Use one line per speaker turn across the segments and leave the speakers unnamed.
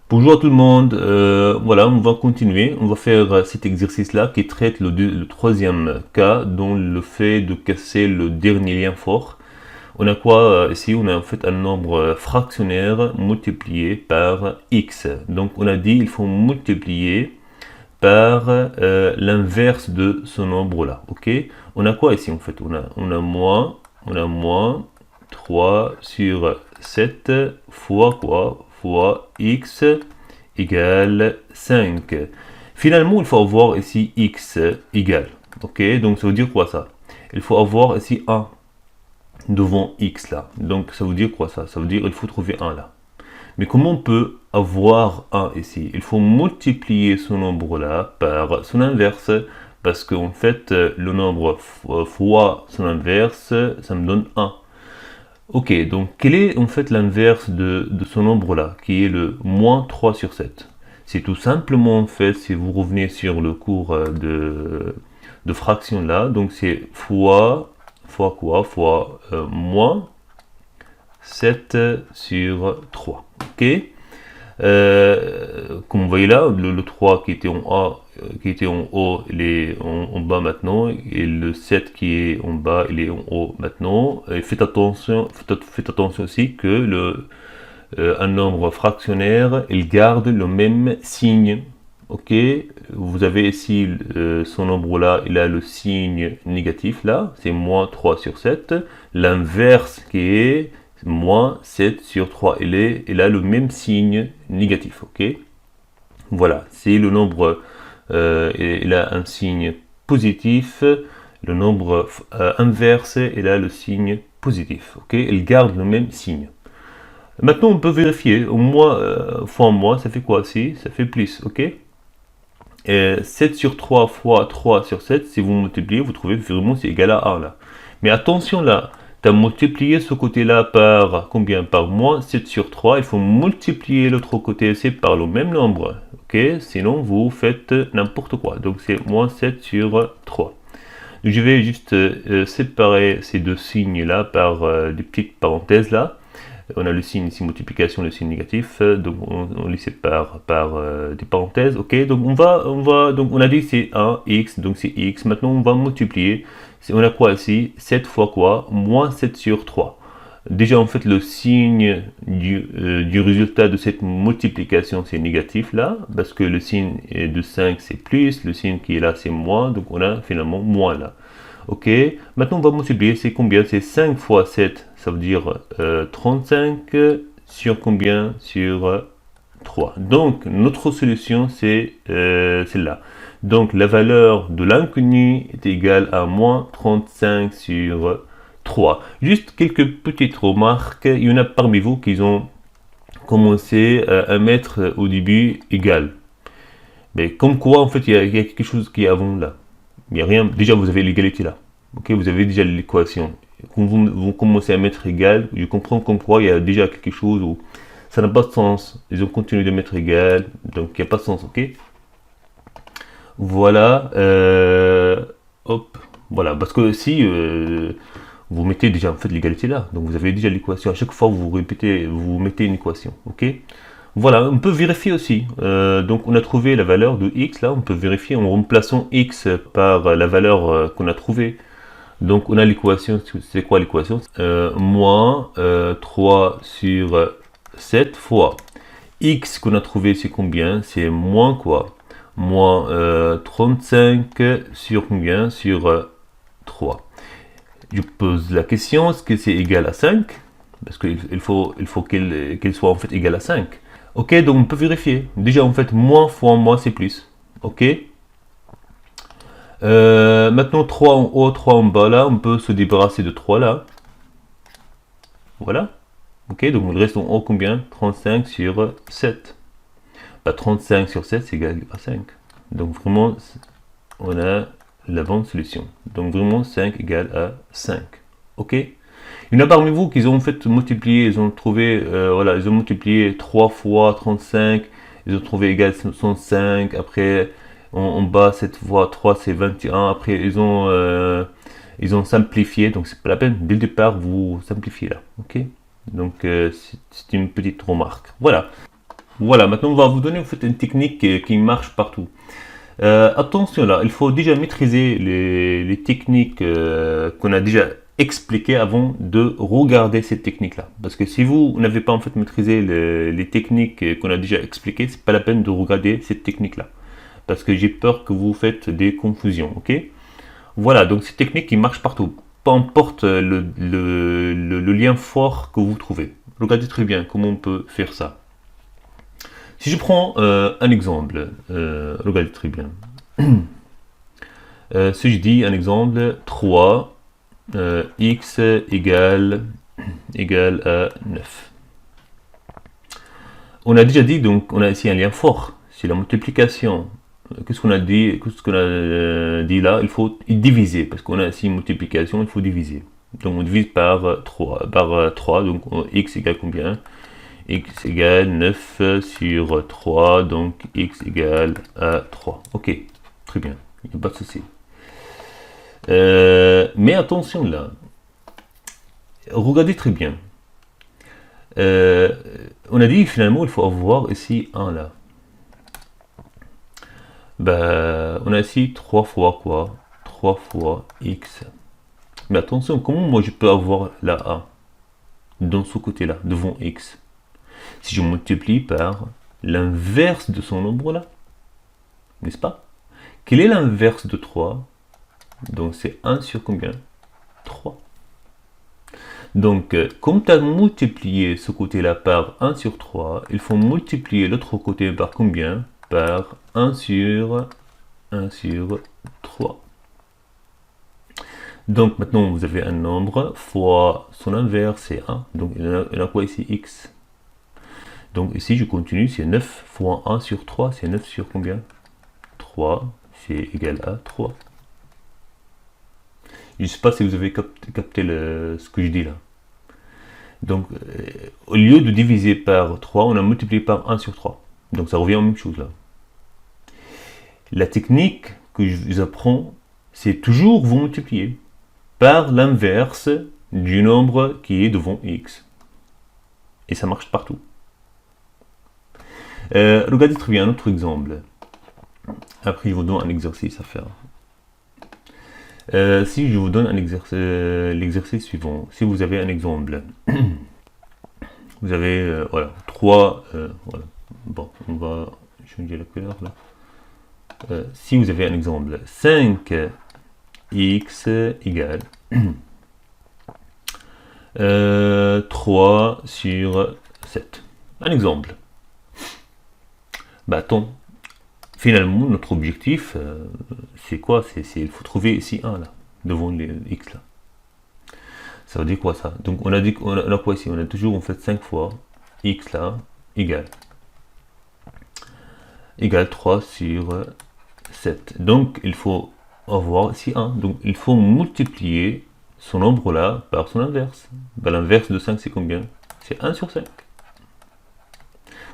Bonjour à tout le monde, voilà, on va continuer, on va faire cet exercice-là qui traite le troisième cas, dont le fait de casser le dernier lien fort. On a quoi ici? On a en fait un nombre fractionnaire multiplié par x. Donc on a dit il faut multiplier par l'inverse de ce nombre-là, ok? On a quoi ici en fait? On a moins 3 sur 7 fois quoi? Fois x égale 5. Finalement, il faut avoir ici x égale. Ok, donc ça veut dire quoi ça? Il faut avoir ici 1 devant x là. Donc ça veut dire quoi ça? Ça veut dire il faut trouver 1 là. Mais comment on peut avoir 1 ici? Il faut multiplier ce nombre-là par son inverse, parce qu'en fait, le nombre fois son inverse, ça me donne 1. Ok, donc quel est en fait l'inverse de ce nombre-là, qui est le moins 3 sur 7? C'est tout simplement, en fait, si vous revenez sur le cours de fraction là, donc c'est fois quoi? Fois moins 7 sur 3. Ok, comme vous voyez là, le 3 qui était en A, qui était en haut, il est en bas maintenant, et le 7 qui est en bas, il est en haut maintenant. Et faites attention aussi que un nombre fractionnaire, il garde le même signe. Ok, vous avez ici ce nombre là, il a le signe négatif là, c'est moins 3 sur 7. L'inverse qui est moins 7 sur 3, il a le même signe négatif, ok? Voilà, c'est le nombre, il a un signe positif, le nombre inverse, il a le signe positif, ok? Il garde le même signe. Maintenant, on peut vérifier, au moins, fois moins, ça fait quoi aussi? Ça fait plus, ok? 7 sur 3 fois 3 sur 7, si vous multipliez, vous trouvez vraiment c'est égal à 1 là. Mais attention là, tu as multiplié ce côté-là par combien? Par moins 7 sur 3. Il faut multiplier l'autre côté aussi par le même nombre. Ok, sinon vous faites n'importe quoi. Donc c'est moins 7 sur 3. Donc, je vais juste séparer ces deux signes-là par des petites parenthèses là. On a le signe ici multiplication, le signe négatif, donc on les sépare par des parenthèses. Ok, donc donc on a dit que c'est 1 x, donc c'est x. Maintenant on va multiplier. On a quoi ici? 7 fois quoi? Moins 7 sur 3. Déjà en fait le signe du résultat de cette multiplication c'est négatif là, parce que le signe de 5 c'est plus, le signe qui est là c'est moins, donc on a finalement moins là. Ok, maintenant on va multiplier, c'est combien? C'est 5 fois 7, ça veut dire 35 sur combien? Sur 3. Donc notre solution c'est celle-là. Donc la valeur de l'inconnu est égale à moins 35 sur 3. Juste quelques petites remarques. Il y en a parmi vous qui ont commencé à mettre au début égal. Mais comme quoi, en fait, il y a quelque chose qui est avant là. Il n'y a rien. Déjà, vous avez l'égalité là. Ok, vous avez déjà l'équation. Quand vous commencez à mettre égal, je comprends comme quoi il y a déjà quelque chose où ça n'a pas de sens. Ils ont continué de mettre égal, donc il n'y a pas de sens. Ok. Voilà. Hop. Voilà. Parce que si vous mettez déjà en fait l'égalité là, donc vous avez déjà l'équation. À chaque fois vous répétez, vous mettez une équation. Ok. Voilà, on peut vérifier aussi. Donc on a trouvé la valeur de x là, on peut vérifier en remplaçant x par la valeur qu'on a trouvée. Donc on a l'équation, c'est quoi l'équation? Moins 3 sur 7 fois x qu'on a trouvé, c'est combien? C'est moins quoi? Moins 35 sur combien? Sur 3. Je pose la question, est-ce que c'est égal à 5? Parce qu'il faut qu'elle soit en fait égale à 5. Ok, donc on peut vérifier. Déjà, en fait, moins fois moins, c'est plus. Ok. Maintenant, 3 en haut, 3 en bas, là, on peut se débarrasser de 3 là. Voilà. Ok, donc il reste en haut combien? 35 sur 7. Bah, 35 sur 7, c'est égal à 5. Donc vraiment, on a la bonne solution. Donc vraiment, 5 égale à 5. Ok. Il y en a parmi vous qui ont en fait multiplié, ils ont trouvé, voilà, ils ont multiplié 3 fois 35, ils ont trouvé égal 65, après en bas cette fois 3 c'est 21, après ils ont simplifié, donc c'est pas la peine, dès le départ vous simplifiez là, ok. Donc c'est une petite remarque, voilà. Voilà, maintenant on va vous donner en fait une technique qui marche partout. Attention là, il faut déjà maîtriser les techniques qu'on a déjà expliquées avant de regarder cette technique-là. Parce que si vous n'avez pas en fait maîtrisé les techniques qu'on a déjà expliquées, c'est pas la peine de regarder cette technique-là. Parce que j'ai peur que vous faites des confusions, ok? Voilà, donc cette technique qui marche partout. Peu importe le lien fort que vous trouvez. Regardez très bien comment on peut faire ça. Si je prends un exemple, regardez très bien. Si je dis un exemple, 3, x égale à 9. On a déjà dit, donc on a ici un lien fort, c'est la multiplication. Qu'est-ce qu'on a dit, dit là? Il faut diviser, parce qu'on a ici une multiplication, il faut diviser. Donc on divise par 3, donc x égale combien? X égale 9 sur 3, donc x égale à 3. Ok, très bien, il n'y a pas de souci. Mais attention là, regardez très bien. On a dit finalement il faut avoir ici 1 là. Ben, on a ici 3 fois quoi? 3 fois x. Mais attention, comment moi je peux avoir la a dans ce côté-là, devant x? Si je multiplie par l'inverse de son nombre là, n'est-ce pas? Quel est l'inverse de 3? Donc c'est 1 sur combien? 3. Donc, comme tu as multiplié ce côté-là par 1 sur 3, il faut multiplier l'autre côté par combien? Par 1 sur 3. Donc maintenant vous avez un nombre fois son inverse, c'est 1. Donc il y a quoi ici? X. Donc ici je continue, c'est 9 fois 1 sur 3, c'est 9 sur combien? 3, c'est égal à 3. Je ne sais pas si vous avez capté ce que je dis là. Donc au lieu de diviser par 3, on a multiplié par 1 sur 3. Donc ça revient à la même chose là. La technique que je vous apprends, c'est toujours vous multiplier par l'inverse du nombre qui est devant x. Et ça marche partout. Regardez très bien un autre exemple. Après, je vous donne un exercice à faire. Si je vous donne un l'exercice suivant, si vous avez un exemple, vous avez voilà, 3, voilà. Bon, on va changer la couleur là. Si vous avez un exemple, 5x égale 3 sur 7. Un exemple. Bah, finalement, notre objectif, c'est quoi? Il faut trouver ici 1 là, devant les x là. Ça veut dire quoi ça? Donc on a dit qu'on a quoi ici? On a toujours en fait 5 fois x là égale 3 sur 7. Donc il faut avoir ici 1. Donc il faut multiplier son nombre là par son inverse. Ben, l'inverse de 5 c'est combien? C'est 1 sur 5.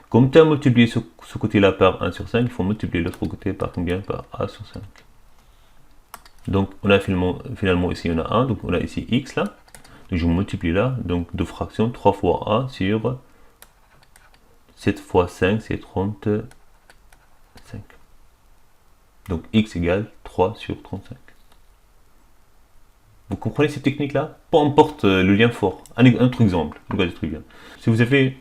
Comme tu as multiplié ce côté-là par 1 sur 5, il faut multiplier l'autre côté par combien? Par a sur 5. Donc on a finalement ici on a 1, donc on a ici x là. Donc je multiplie là, donc deux fractions, 3 fois a sur 7 fois 5, c'est 35. Donc x égale 3 sur 35. Vous comprenez cette technique-là? Peu importe le lien fort. Un autre exemple, regardez très bien. Si vous avez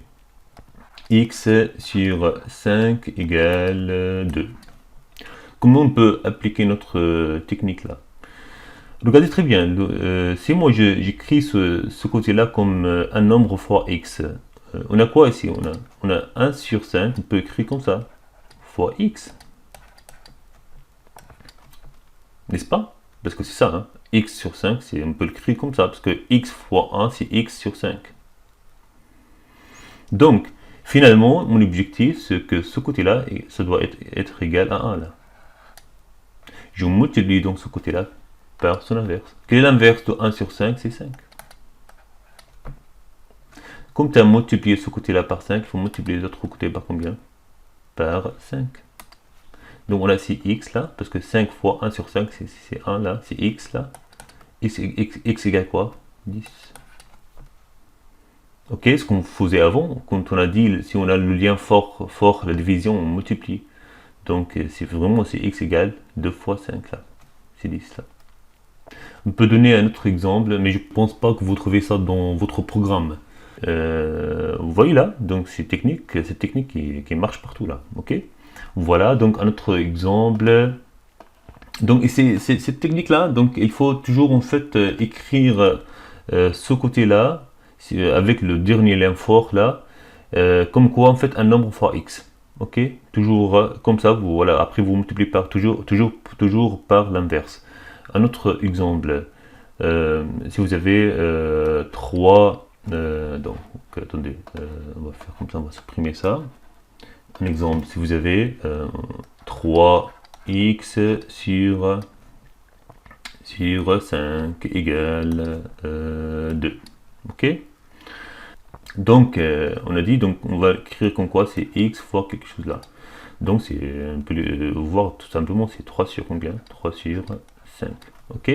x sur 5 égale 2. Comment on peut appliquer notre technique là? Regardez très bien, si moi j'écris ce côté-là comme un nombre fois x, on a quoi ici? On a 1 sur 5, on peut écrire comme ça, fois x. N'est-ce pas? Parce que c'est ça, hein? X sur 5, on peut l'écrire comme ça, parce que x fois 1, c'est x sur 5. Donc, finalement, mon objectif, c'est que ce côté-là, ça doit être égal à 1 là. Je multiplie donc ce côté-là par son inverse. Quel est l'inverse de 1 sur 5? C'est 5. Comme tu as multiplié ce côté-là par 5, il faut multiplier l'autre côté par combien? Par 5. Donc on a ici x là, parce que 5 fois 1 sur 5, c'est 1 là, c'est x là. X égale quoi? 10. Ok, ce qu'on faisait avant, quand on a dit, si on a le lien fort, la division, on multiplie. Donc c'est vraiment, c'est x égale 2 fois 5 là. C'est 10 là. On peut donner un autre exemple, mais je pense pas que vous trouvez ça dans votre programme. Vous voyez là, donc c'est cette technique qui marche partout là, ok. Voilà, donc un autre exemple. Donc cette technique là, donc il faut toujours en fait écrire ce côté là, avec le dernier lien fort là, comme quoi en fait un nombre fois x, ok. Toujours comme ça, vous, voilà, après vous multipliez par toujours par l'inverse. Un autre exemple, si vous avez 3, donc attendez, on va faire comme ça, on va supprimer ça. Un exemple, si vous avez 3x sur 5 égale 2. Ok. Donc on a dit, donc on va écrire comme quoi c'est x fois quelque chose là. Donc c'est, on peut voir tout simplement, c'est 3 sur combien? 3 sur 5. Ok.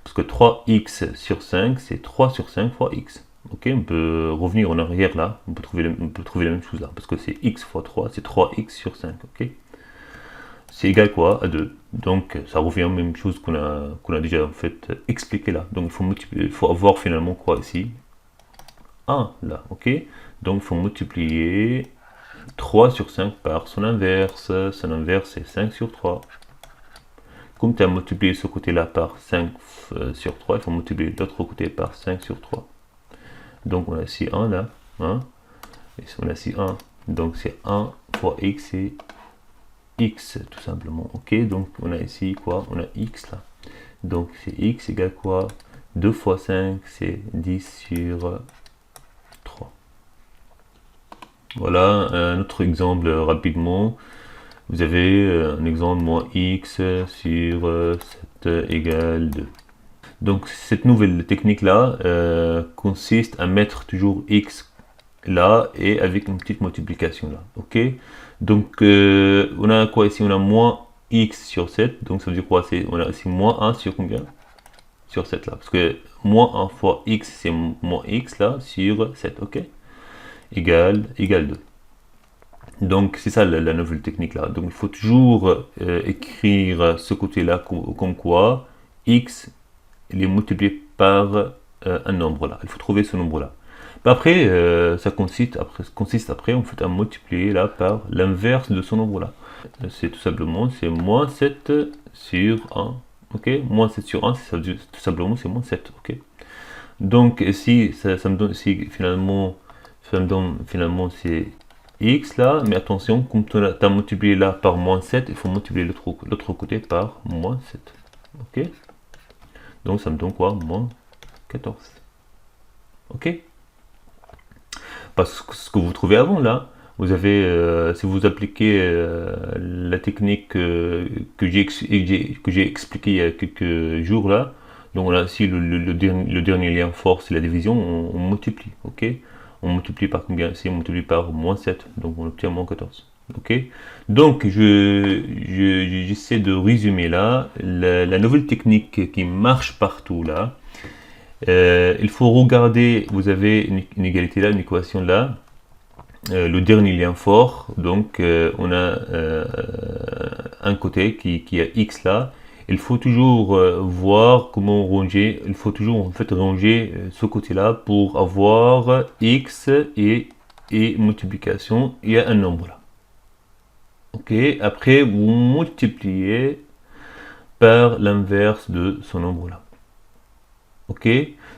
Parce que 3x sur 5, c'est 3 sur 5 fois x. Ok, on peut revenir en arrière là, on peut trouver la même chose là, parce que c'est x fois 3, c'est 3x sur 5, ok. C'est égal quoi à 2. Donc ça revient à la même chose qu'on a déjà en fait expliqué là. Donc il faut avoir finalement quoi ici? 1 là, ok. Donc il faut multiplier 3 sur 5 par son inverse. Son inverse c'est 5 sur 3. Comme tu as multiplié ce côté-là par 5 sur 3, il faut multiplier l'autre côté par 5 sur 3. Donc on a ici 1 là, 1, et on a ici 1. Donc c'est 1 fois x, c'est x tout simplement. Ok, donc on a ici quoi? On a x là. Donc c'est x égale quoi? 2 fois 5, c'est 10 sur 3. Voilà un autre exemple rapidement. Vous avez un exemple moins x sur 7 égale 2. Donc cette nouvelle technique là consiste à mettre toujours x là et avec une petite multiplication là, ok. Donc on a quoi ici? On a moins x sur 7, donc ça veut dire quoi? On a ici moins 1 sur combien? Sur 7 là, parce que moins 1 fois x c'est moins x là sur 7, ok, égale 2. Donc c'est ça la nouvelle technique là. Donc il faut toujours écrire ce côté là comme quoi x il est multiplié par un nombre là. Il faut trouver ce nombre là. Après, ça consiste après en fait à multiplier là par l'inverse de ce nombre là. C'est tout simplement c'est moins 7 sur 1. Ok, moins 7 sur 1, ça veut dire, tout simplement c'est moins 7. Ok. Donc ici ça me donne ici finalement c'est x là, mais attention, comme tu as multiplié là par moins 7, il faut multiplier l'autre côté par moins 7. Ok. Donc ça me donne quoi? Moins 14. Ok. Parce que ce que vous trouvez avant là, vous avez, si vous appliquez la technique que j'ai expliqué il y a quelques jours là, donc on a ici le dernier lien fort, c'est la division, on multiplie, ok. On multiplie par combien ici? On multiplie par moins 7, donc on obtient moins 14. Ok. Donc j'essaie de résumer là la nouvelle technique qui marche partout là. Il faut regarder, vous avez une égalité là, une équation là, le dernier lien fort, donc on a un côté qui a x là. Il faut toujours voir comment ranger, il faut toujours en fait ranger ce côté là pour avoir x et multiplication, il y a un nombre là. Ok, après vous multipliez par l'inverse de ce nombre là. Ok,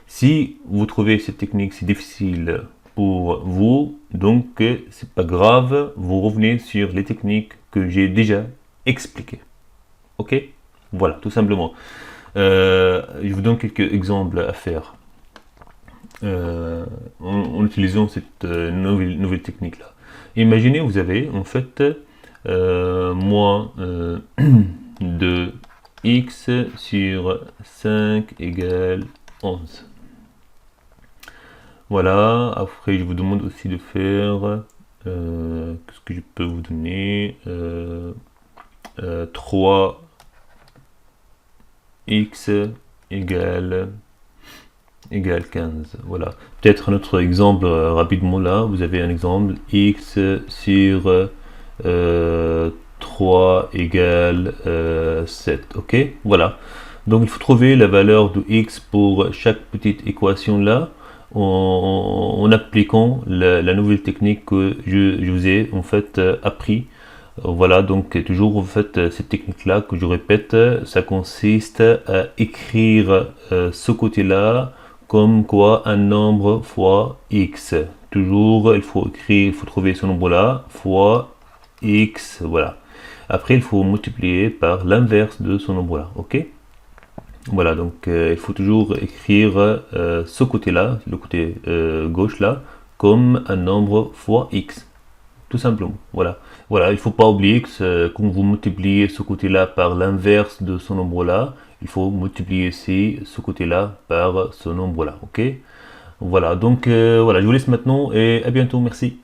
si vous trouvez cette technique si difficile pour vous, donc c'est pas grave, vous revenez sur les techniques que j'ai déjà expliquées. Ok, voilà, tout simplement. Je vous donne quelques exemples à faire en utilisant cette nouvelle technique là. Imaginez vous avez en fait moins de x sur 5 égale 11. Voilà, après je vous demande aussi de faire, qu'est-ce que je peux vous donner, 3x égale égale 15. Voilà. Peut-être un autre exemple rapidement là. Vous avez un exemple x sur 3 égale 7. Ok, voilà. Donc il faut trouver la valeur de x pour chaque petite équation là en appliquant la nouvelle technique que je vous ai en fait appris. Voilà, donc toujours en fait cette technique là que je répète, ça consiste à écrire ce côté là comme quoi un nombre fois x. Toujours il faut écrire, il faut trouver ce nombre là fois x, voilà. Après il faut multiplier par l'inverse de ce nombre là, ok. Voilà, donc il faut toujours écrire ce côté-là, le côté gauche là, comme un nombre fois x, tout simplement. Voilà, voilà, il ne faut pas oublier que quand vous multipliez ce côté-là par l'inverse de ce nombre-là, il faut multiplier aussi ce côté-là par ce nombre-là, ok. Voilà, donc voilà, je vous laisse maintenant et à bientôt, merci.